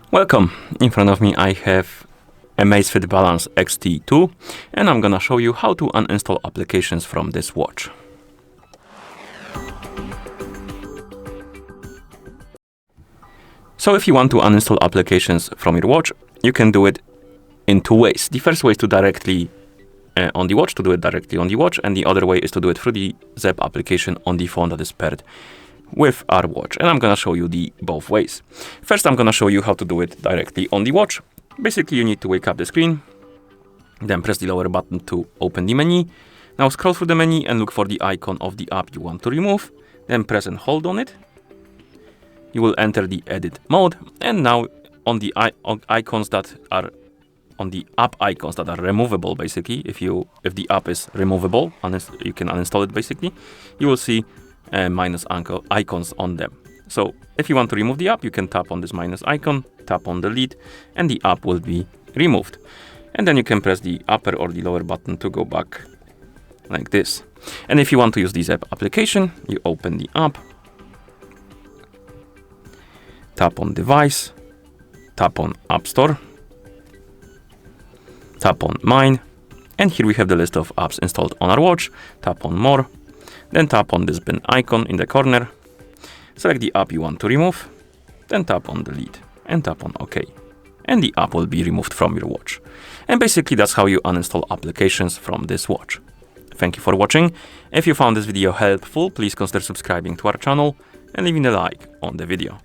Welcome! In front of me I have AMAZFIT Balance XT2 and I'm gonna show you how to uninstall applications from this watch. So if you want to uninstall applications from your watch, you can do it in two ways. The first way is to directly on the watch, to do it directly on the watch, and the other way is to do it through the Zepp application on the phone that is paired with our watch, and I'm gonna show you the both ways. First, I'm gonna show you how to do it directly on the watch. Basically, you need to wake up the screen, then press the lower button to open the menu. Now scroll through the menu and look for the icon of the app you want to remove, then press and hold on it. You will enter the edit mode, and now on the icons that are on the app icons that are removable, basically, if the app is removable, you can uninstall it basically, you will see minus icons on them. So if you want to remove the app, you can tap on this minus icon, tap on delete, and the app will be removed. And then you can press the upper or the lower button to go back like this. And if you want to use the Zepp application, you open the app, tap on device, tap on App Store, tap on Mine, and here we have the list of apps installed on our watch. Tap on More, then tap on this bin icon in the corner, select the app you want to remove, then tap on delete and tap on OK. And the app will be removed from your watch. And basically that's how you uninstall applications from this watch. Thank you for watching. If you found this video helpful, please consider subscribing to our channel and leaving a like on the video.